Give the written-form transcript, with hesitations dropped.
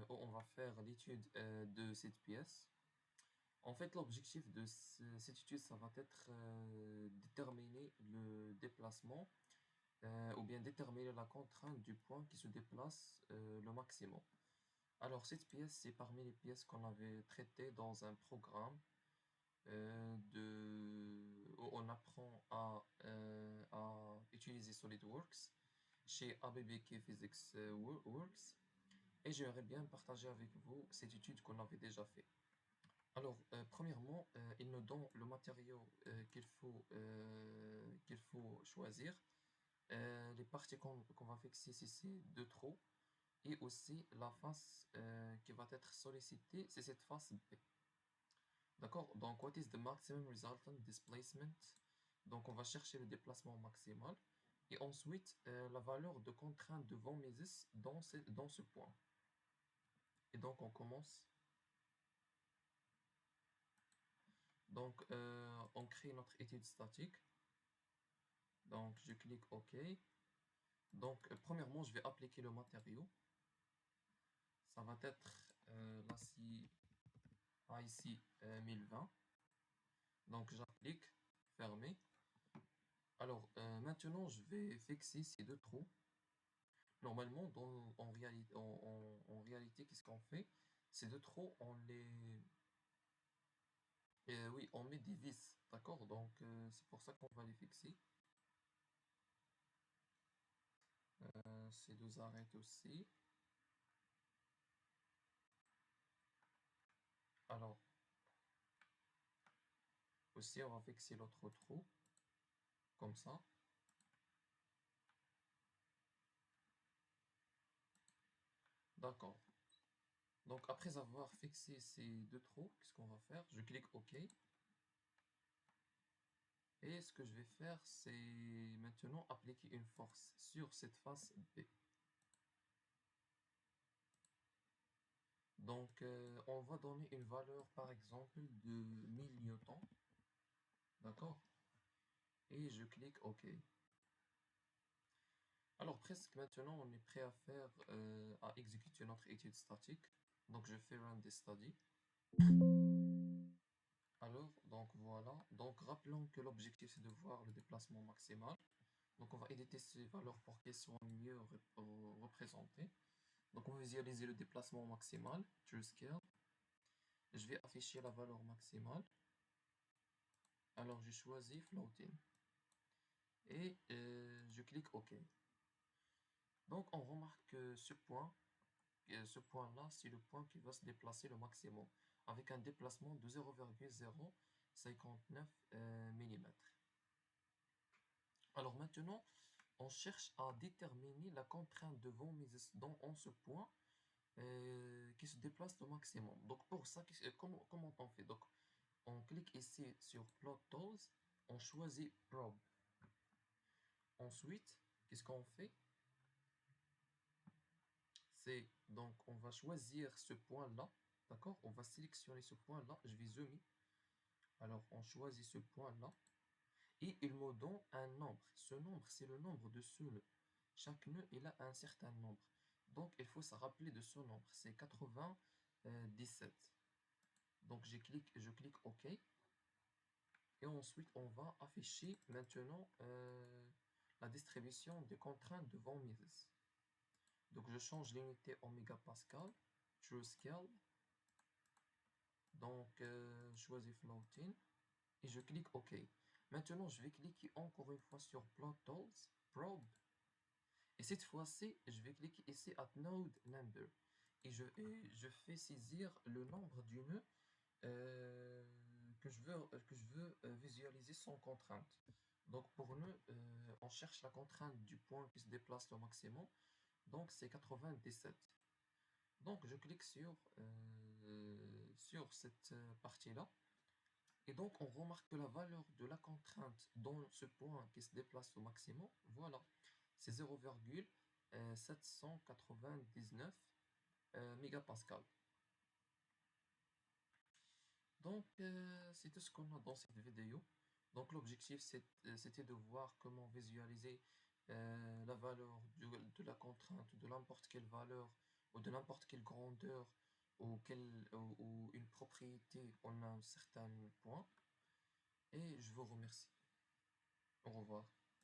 où on va faire l'étude de cette pièce. En fait, l'objectif de cette étude, ça va être déterminer le déplacement ou bien déterminer la contrainte du point qui se déplace le maximum. Alors, cette pièce, c'est parmi les pièces qu'on avait traitées dans un programme où on apprend à utiliser SolidWorks chez ABBK Physics Works. Et j'aimerais bien partager avec vous cette étude qu'on avait déjà fait. Alors, premièrement, il nous donne le matériau qu'il faut choisir, les parties qu'on va fixer, si c'est deux trous, et aussi la face qui va être sollicitée, c'est cette face B. D'accord? Donc, what is the maximum resultant displacement? Donc, on va chercher le déplacement maximal. Et ensuite, la valeur de contrainte de von Mises dans ce point. Et donc, on commence. Donc, on crée notre étude statique. Donc, je clique OK. Donc, premièrement, je vais appliquer le matériau. Ça va être l'acier IC 1020. Donc, j'applique, fermé. Alors, maintenant, je vais fixer ces deux trous. Normalement, en réalité, qu'est-ce qu'on fait? Ces deux trous, oui, on met des vis, d'accord? Donc, c'est pour ça qu'on va les fixer. Ces deux arêtes aussi. Alors, aussi, on va fixer l'autre trou, comme ça. D'accord. Donc, après avoir fixé ces deux trous, qu'est-ce qu'on va faire? Je clique OK. Et ce que je vais faire, c'est maintenant appliquer une force sur cette face B. Donc, on va donner une valeur, par exemple, de 1000 newtons. D'accord? Et je clique OK. Alors, presque maintenant, on est prêt à exécuter notre étude statique. Donc, je fais Run this study. Alors, donc voilà. Donc, rappelons que l'objectif, c'est de voir le déplacement maximal. Donc, on va éditer ces valeurs pour qu'elles soient mieux représentées. Donc, on va visualiser le déplacement maximal, True Scale. Je vais afficher la valeur maximale. Alors, je choisis Floating. Et je clique OK. Donc, on remarque que ce point-là, c'est le point qui va se déplacer le maximum, avec un déplacement de 0,059 mm. Alors maintenant, on cherche à déterminer la contrainte de von Mises en ce point qui se déplace au maximum. Donc pour ça, comment on fait? Donc on clique ici sur Plot Tools, on choisit Probe. Ensuite, qu'est-ce qu'on fait? C'est donc on va choisir ce point-là, d'accord? On va sélectionner ce point-là, je vais zoomer. Alors on choisit ce point-là et il me donne un nombre. Ce nombre, c'est le nombre de ce nœud. Chaque nœud, il a un certain nombre. Donc, il faut se rappeler de ce nombre. C'est 97. Donc, je clique OK. Et ensuite, on va afficher maintenant la distribution des contraintes de von Mises. Donc, je change l'unité en mégapascal, True Scale. Donc, je choisis Floating. Et je clique OK. Maintenant, je vais cliquer encore une fois sur Plot Tools, Probe. Et cette fois-ci, je vais cliquer ici à Node Number. Et je fais saisir le nombre du nœud que je veux visualiser sans contrainte. Donc pour nous, on cherche la contrainte du point qui se déplace le maximum. Donc c'est 97. Donc je clique sur cette partie-là. Et donc on remarque que la valeur de la contrainte dans ce point qui se déplace au maximum, voilà, c'est 0,799 mégapascal. Donc c'est tout ce qu'on a dans cette vidéo. Donc l'objectif c'était de voir comment visualiser la valeur de la contrainte de n'importe quelle valeur ou de n'importe quelle grandeur ou une propriété en un certain point. Et je vous remercie. Au revoir.